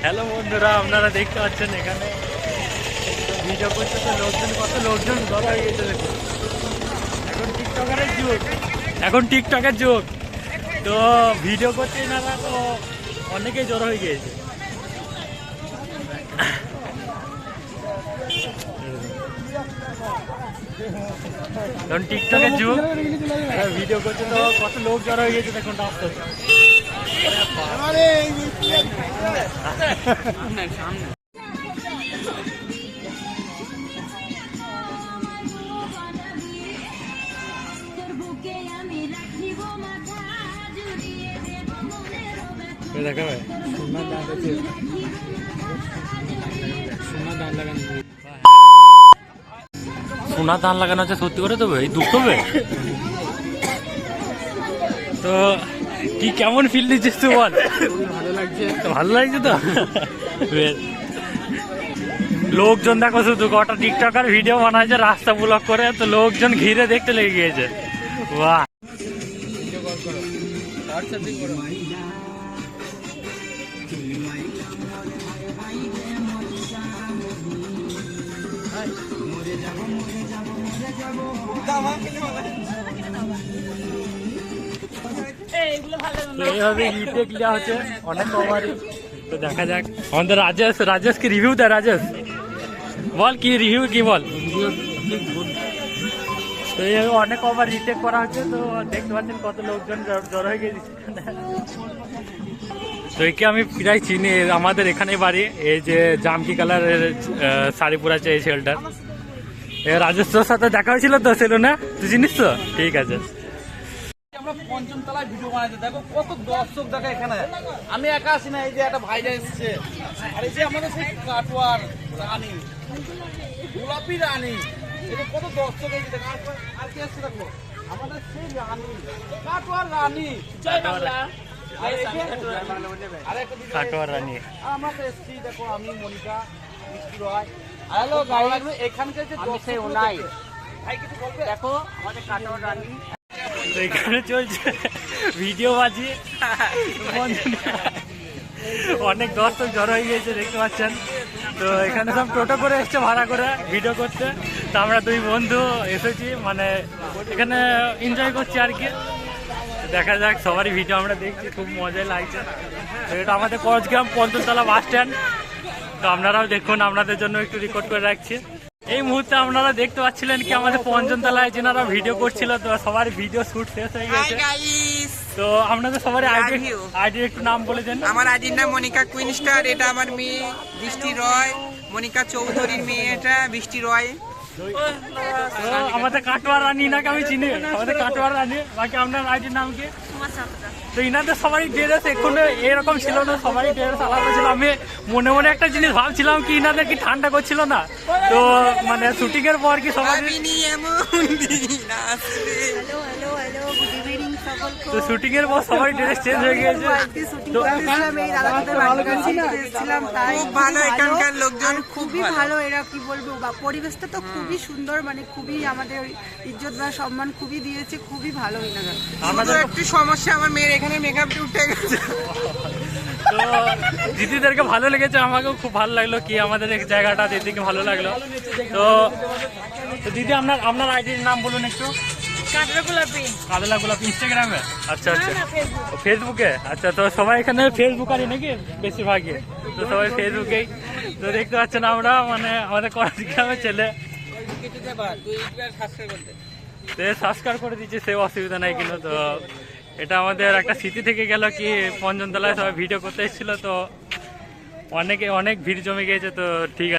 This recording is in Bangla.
হ্যালো বন্ধুরা, আপনারা দেখতে পাচ্ছেন এখানে ভিডিও করতে তো লোকজন, কত লোকজন জড়ো হয়ে গেছে দেখুন। এখন টিকটকের যুগ তো ভিডিও করতে এনারা তো অনেকেই জড়ো হয়ে গিয়েছে। এখন টিকটকের যুগ, ভিডিও করতে তো কত লোক জড়ো হয়ে গেছে দেখুন রাস্তায়। দেখাবে সোনা দান লাগানো হচ্ছে সত্যি করে দেবে, এই দুঃখ হবে তো কি কেমন ফিল দিচ্ছিস তুই বল? ভালো লাগছে, ভালো লাগছে তো। লোকজন দেখো শুধু কটা টিকটকার ভিডিও বানাচ্ছে রাস্তা ব্লক করে, তো লোকজন ঘিরে দেখতে লেগে গিয়েছে। বাহ, এইভাবে ইটেক লিয়া হচ্ছে অনেক কভারই। তো দেখা যাক আমাদের রাজেশ কি রিভিউ দেয়। রাজেশ বল কি রিভিউ কি বল। তো এইভাবে অনেক কভার রিটেক করা হচ্ছে, তো দেখতে পাচ্ছেন কত লোকজন জড়ো হয়ে গেছে। তো একে আমি প্রায় চিনি, আমাদের এখানে বাড়ি। এই যে জামকি কালারের শাড়ি পরাচ্ছে এই ছেলেটার। রাজেশ তোর সাথে দেখা হয়েছিল তো সেলুনে, তুই চিনিস তো? ঠিক আছে। আমরা পঞ্চম তলায় ভিডিও বানাইতে, দেখো কত দর্শক দেখে এখানে। আমি একা আসি না, এই যে একটা ভাইরা এসছে, আর এই যে আমাদের সেই কাটোয়ার রানী, গোলাপি রানী, এই যে কত দর্শক এই যে দেখো। আর কি আসছে দেখো, আমাদের সেই রানী, কাটোয়ার রানী, জয় বাংলা। কাটোয়ার রানী আমরা তো এসছি, দেখো আমি মনিকা, মিষ্টি রয়। হ্যালো গাইস, এখানকার যে দর্শক নাই ভাই কিছু বলবে? দেখো আমাদের কাটোয়ার রানী। তো এখানে চলছে ভিডিও বাজি, অনেক দর্শক জড়ো হয়ে গিয়েছে দেখতে পাচ্ছেন। তো এখানে সব টোটো করে এসছে ভাড়া করে ভিডিও করতে। তো আমরা দুই বন্ধু এসেছি, মানে এখানে এনজয় করছি আর কি। দেখা যাক, সবারই ভিডিও আমরা দেখছি, খুব মজাই লাগছে। তো এটা আমাদের করজগ্রাম পঞ্চমতলা বাস স্ট্যান্ড। তো আপনারাও দেখুন, আপনাদের জন্য একটু রেকর্ড করে রাখছি। এই মুহূর্তে আপনারা দেখতে পাচ্ছিলেন কি আমাদের পঞ্চমতলায় যেনারা ভিডিও করছিল, তো সবার ভিডিও শুট শেষ হয়ে গেছে। তো আপনাদের সবার আইডি একটু নাম বলে দেন। আমার আইডির নাম মনিকা কুইন স্টার, এটা আমার মেয়ে বৃষ্টি রয়, মনিকা চৌধুরীর মেয়ে এটা বৃষ্টি রয়। আমাদের কাটোয়ার রানী নাকি আমি চিনি, আমাদের কাটোয়ার রানী। বাকি আপনার আইডির নাম কি? তো ইনাদের সবারই ড্রেস এখন এরকম ছিল না, সবারই ড্রেস আলাদা ছিল। আমি মনে মনে একটা জিনিস ভাবছিলাম কি ইনাদের কি ঠান্ডা করছিল না, তো মানে শুটিং এর পর কি সবাই তো শুটিং এর পর সবাই ড্রেস চেঞ্জ হয়ে গেছে। তো ভালো, এখানকার লোকজন খুবই ভালো। এরা কি বলবো, পরিবেশটা তো খুবই সুন্দর, মানে খুবই আমাদের ইজ্জত বা সম্মান খুবই দিয়েছে, খুবই ভালো। আমাদের একটু সমস্যা, আমার মেয়ের এখানে মেকআপটা উঠে গেছে। তো দিদিদেরকে ভালো লেগেছে, আমাকেও খুব ভালো লাগলো কি আমাদের এই জায়গাটা দিদিকে ভালো লাগলো। তো দিদি আপনার আইডির নাম বলুন একটু। কাদলা গোলাপি ইনস্টাগ্রামে? আচ্ছা আচ্ছা, ফেসবুকে। আচ্ছা, তো সবাই এখানে ফেসবুকারই নাকি বেশিরভাগই? তো সবাই ফেসবুকেই। তো দেখতে পাচ্ছেন আমরা মানে আমাদের করজগ্রামের ছেলে সাবস্ক্রাইব করে দিচ্ছে, সে অসুবিধা নাই কিন্তু। তো এটা আমাদের একটা স্মৃতি থেকে গেল কি পঞ্চমতলায় সবাই ভিডিও করতে এসেছিল, তো অনেক ভিড় জমে গিয়েছে। তো ঠিক আছে।